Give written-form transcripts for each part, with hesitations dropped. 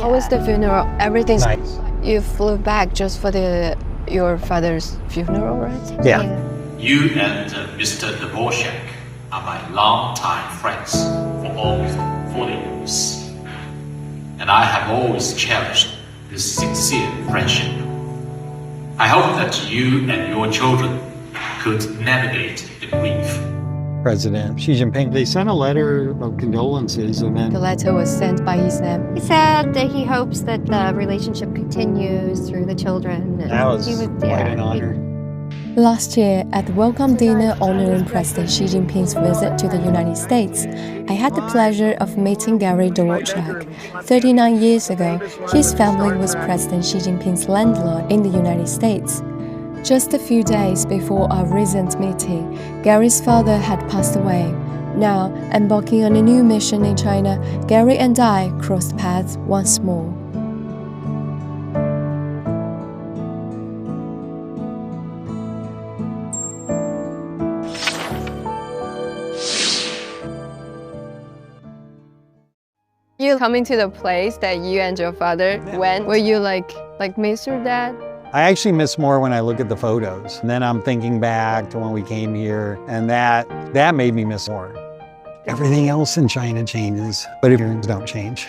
How was the funeral? Everything's Nice. You flew back just for your father's funeral, right? Yeah. You and Mr. Dvorchek are my longtime friends for almost 40 years. And I have always cherished this sincere friendship. I hope that you and your children could navigate the grief. President Xi Jinping, they sent a letter of condolences and The then letter was sent by his name. He said that he hopes that the relationship continues through the children. that was He quite an honor. Last year, at the welcome dinner honoring President Xi Jinping's visit to the United States, I had the pleasure of meeting Gary Dvorchek. 39 years ago, his family was President Xi Jinping's landlord in the United States. Just a few days before our recent meeting, Gary's father had passed away. Now, embarking on a new mission in China, Gary and I crossed paths once more. You coming to the place that you and your father went? Were you like miss your dad? I actually miss more when I look at the photos. And then I'm thinking back to when we came here, and that made me miss more. Everything else in China changes, but appearances don't change.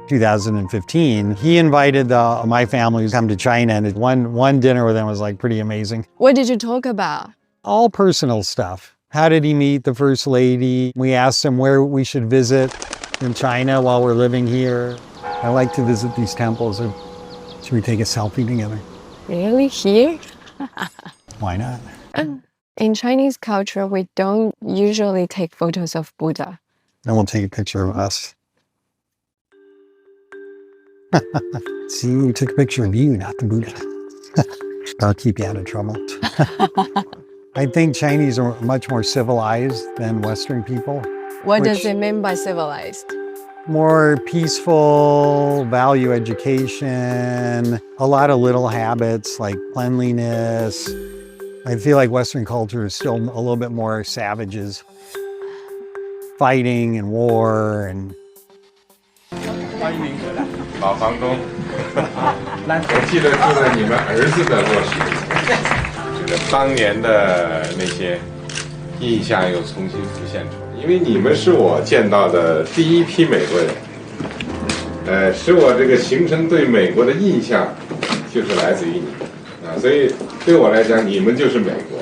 2015, he invited my family to come to China, and one dinner with them was like pretty amazing. What did you talk about? All personal stuff. How did he meet the First Lady? We asked him where we should visit in China while we're living here. I like to visit these temples. Should we take a selfie together? Really? Here? Why not? In Chinese culture, we don't usually take photos of Buddha. Then we'll take a picture of us. See, we took a picture of you, not the Buddha. I'll keep you out of trouble. I think Chinese are much more civilized than Western people. What does it mean by civilized? More peaceful, value education, a lot of little habits like cleanliness. I feel like Western culture is still a little bit more savages. Fighting and war and... 老房东，我记得住在你们儿子的卧室，这个当年的那些印象又重新浮现出来。因为你们是我见到的第一批美国人，使我这个形成对美国的印象，就是来自于你们啊，所以对我来讲，你们就是美国。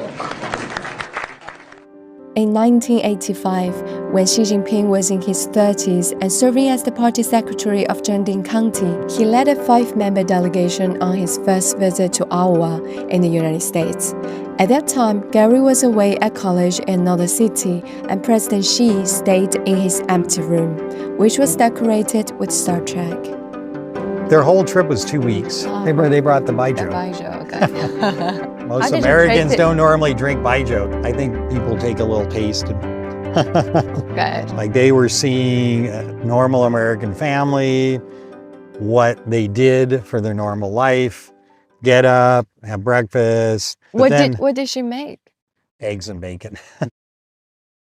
In 1985, when Xi Jinping was in his 30s and serving as the party secretary of Zhengding County, he led a 5-member delegation on his first visit to Iowa in the United States. At that time, Gary was away at college in another city, and President Xi stayed in his empty room, which was decorated with Star Trek. Their whole trip was 2 weeks. They brought the baijiu. Okay. Most Americans don't normally drink baijiu. I think people take a little taste. Okay. Like they were seeing a normal American family, what they did for their normal life, get up, have breakfast. What did she make? Eggs and bacon.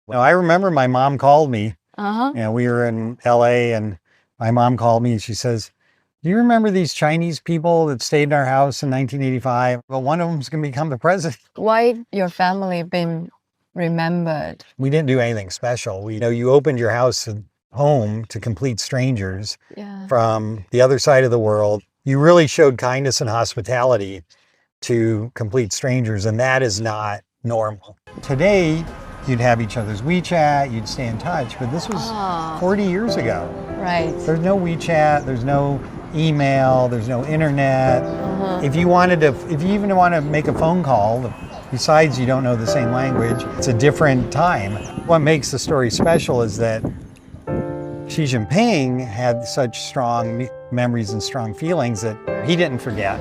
Well, I remember my mom called me. And we were in LA and my mom called me and she says, do you remember these Chinese people that stayed in our house in 1985? Well, one of them's going to become the president. Why your family been remembered? We didn't do anything special. You opened your house and home to complete strangers from the other side of the world. You really showed kindness and hospitality to complete strangers, and that is not normal. Today, you'd have each other's WeChat, you'd stay in touch, but this was 40 years ago. Right. There's no WeChat, there's no email, there's no internet. If you even want to make a phone call, besides you don't know the same language, it's a different time. What makes the story special is that Xi Jinping had such strong memories and strong feelings that he didn't forget.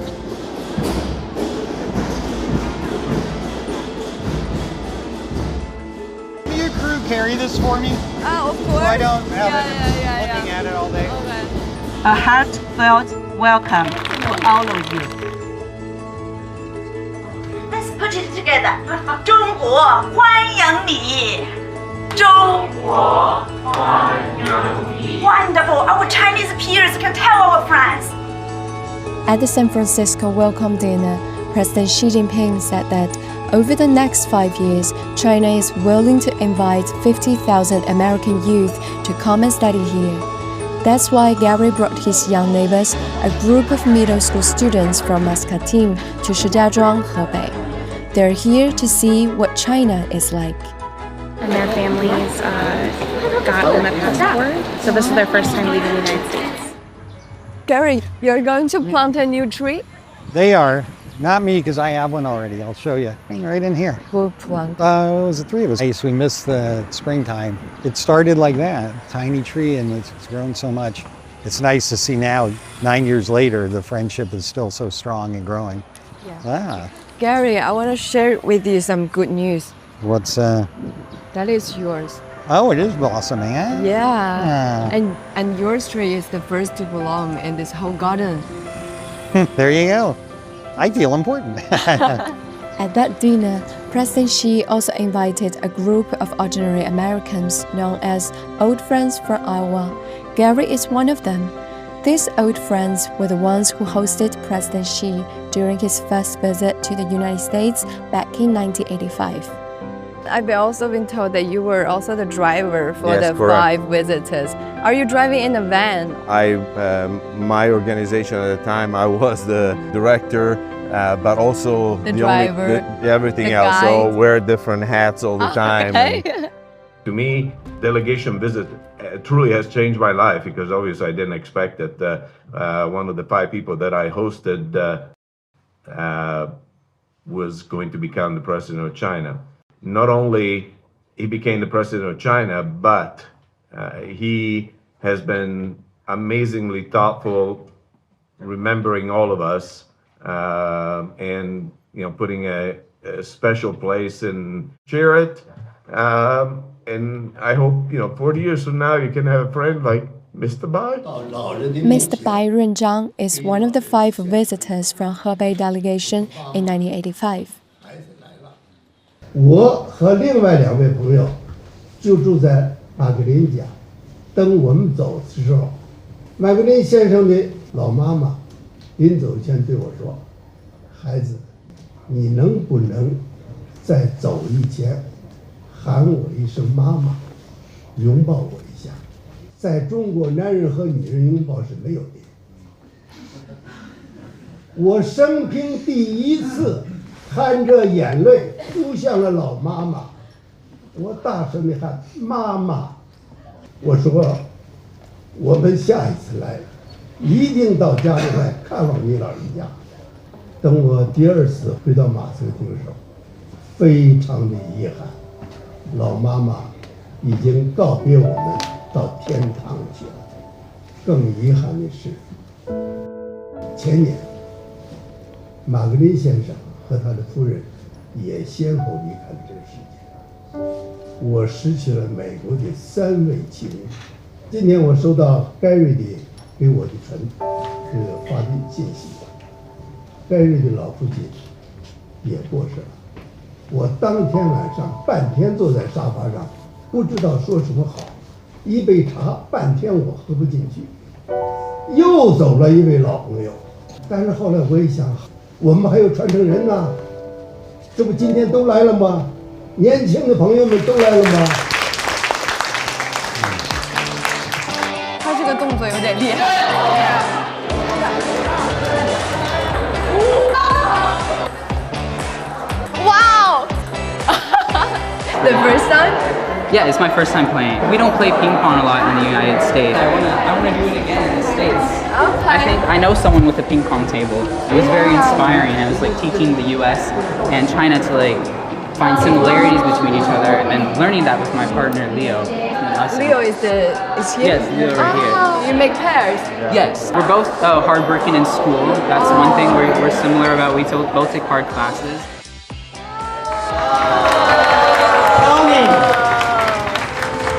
Will your crew carry this for me? Oh, of course. So I don't have it looking at it all day. Okay. A heartfelt welcome to all of you. Let's put it together. 中国欢迎你，中国欢迎你。Wonderful. Our Chinese his peers can tell our friends. At the San Francisco welcome dinner, President Xi Jinping said that over the next 5 years, China is willing to invite 50,000 American youth to come and study here. That's why Gary brought his young neighbors, a group of middle school students from Muscatine, to Shijiazhuang, Hebei. They're here to see what China is like. And their families got them a passport, so this is their first time leaving the United States. Gary, you're going to plant a new tree? They are. Not me, because I have one already. I'll show you. Right in here. Who plant? It was the three of us. We missed the springtime. It started like that, tiny tree, and it's grown so much. It's nice to see now, 9 years later, the friendship is still so strong and growing. Yeah. Gary, I want to share with you some good news. What's That is yours. Oh, it is blossoming, huh? Yeah. And your tree is the first to belong in this whole garden. There you go. I feel important. At that dinner, President Xi also invited a group of ordinary Americans known as Old Friends from Iowa. Gary is one of them. These old friends were the ones who hosted President Xi during his first visit to the United States back in 1985. I've also been told that you were also the driver for Yes, the correct. 5 visitors. Are you driving in a van? My organization at the time, I was the director, but also The driver, everything the else. So guide. wear different hats all the time. Okay. To me, delegation visit truly has changed my life because obviously I didn't expect that one of the 5 people that I hosted was going to become the president of China. Not only he became the president of China, but he has been amazingly thoughtful, remembering all of us, and putting a special place in Jarrett. And I hope 40 years from now you can have a friend like Mr. Bai. Mr. Bai Renzhang is one of the 5 visitors from Hebei delegation in 1985. 我和另外2位朋友就住在马格林家，等我们走的时候，马格林先生的老妈妈临走前对我说：“孩子，你能不能在走以前喊我一声妈妈，拥抱我一下？”在中国，男人和女人拥抱是没有的。我生平第一次含着眼泪扑向了老妈妈，我大声地喊妈妈，我说我们下一次来一定到加州来看望你老人家。等我第2次回到马斯汀的时候，非常的遗憾，老妈妈已经告别我们到天堂去了。更遗憾的是，前年马格林先生和他的夫人也先后离开了这个世界，我失去了美国的3位亲人。今天我收到盖瑞的给我的发的信息，盖瑞的老父亲也过世了。我当天晚上半天坐在沙发上，不知道说什么好，一杯茶半天我喝不进去。又走了一位老朋友，但是后来我一想，我们还有传承人呢，这不今天都来了吗？年轻的朋友们都来了吗？他这个动作有点厉害。Wow! The first time? Yeah, it's my first time playing. We don't play ping pong a lot in the United States. I wanna do it again in the States. Okay. I think I know someone with a ping pong table. It was very inspiring. I was like teaching the US and China to like find similarities between each other and then learning that with my partner Leo. Leo is here? Yes, Leo right here. You make pairs? Yes, we're both hardworking in school. That's one thing we're similar about. We both take hard classes.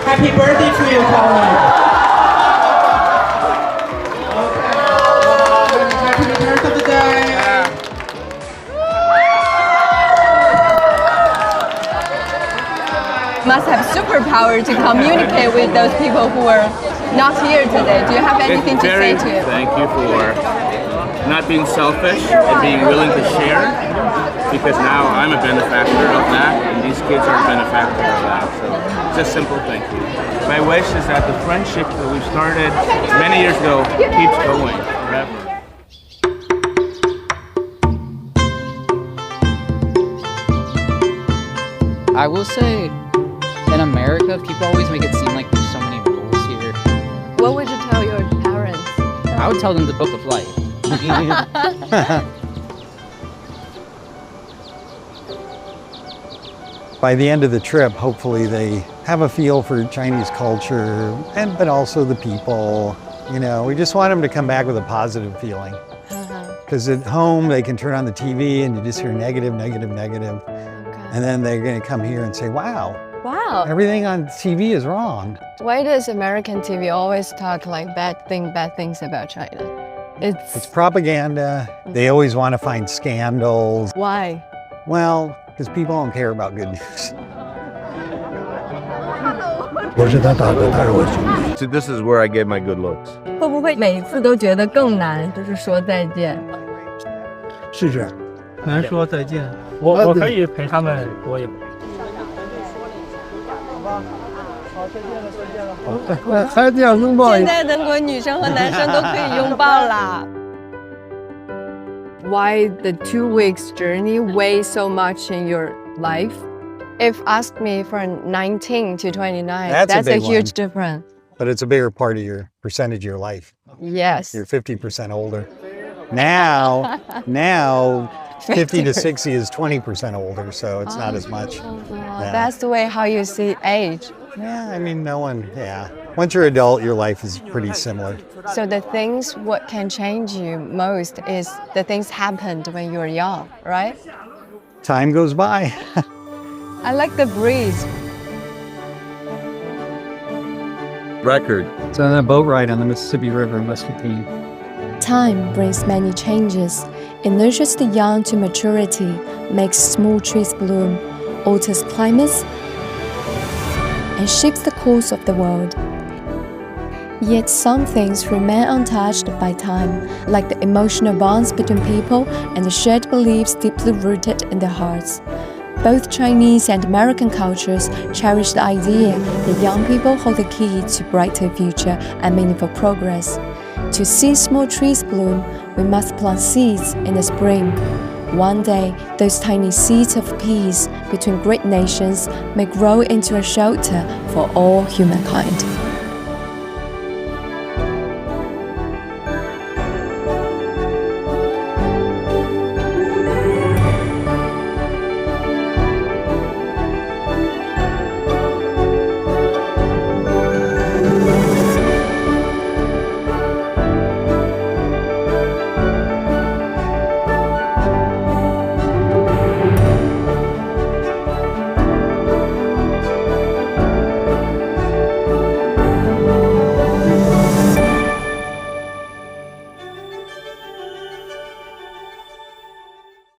Happy birthday to you, Colin. Happy return of the day. Must have superpower to communicate with those people who are not here today. Do you have anything to say to him? Thank you for not being selfish and being willing to share, because now I'm a benefactor of that, and these kids are a benefactor of that. So just simple thank you. My wish is that the friendship that we started many years ago keeps going forever. I will say, in America, people always make it seem like there's so many rules here. What would you tell your parents? I would tell them the book of life. By the end of the trip, hopefully they have a feel for Chinese culture, but also the people. You know, we just want them to come back with a positive feeling. Because at home, they can turn on the TV and you just hear negative, negative, negative. And then they're going to come here and say, wow, everything on TV is wrong. Why does American TV always talk like bad things about China? It's propaganda. They always want to find scandals. Why? Well, because people don't care about good news. So this is where I get my good looks. 会不会每次都觉得更难，就是说再见？是这样，难说再见。我可以陪他们过一会。还这样拥抱。现在的女生和男生都可以拥抱啦。Why the 2 weeks journey weigh so much in your life? If asked me from 19 to 29, that's a huge difference. But it's a bigger part of your percentage of your life. Yes. You're 50% older. Now 50 to 60 is 20% older, so it's not as much. Yeah. That's the way how you see age. Yeah, I mean, Once you're adult, your life is pretty similar. So the things what can change you most is the things happened when you were young, right? Time goes by. I like the breeze. Record. It's on a boat ride on the Mississippi River in West Virginia. Time brings many changes. It nurtures the young to maturity, makes small trees bloom, alters climates, and shapes the course of the world. Yet some things remain untouched by time, like the emotional bonds between people and the shared beliefs deeply rooted in their hearts. Both Chinese and American cultures cherish the idea that young people hold the key to brighter future and meaningful progress. To see small trees bloom, we must plant seeds in the spring. One day, those tiny seeds of peace between great nations may grow into a shelter for all humankind.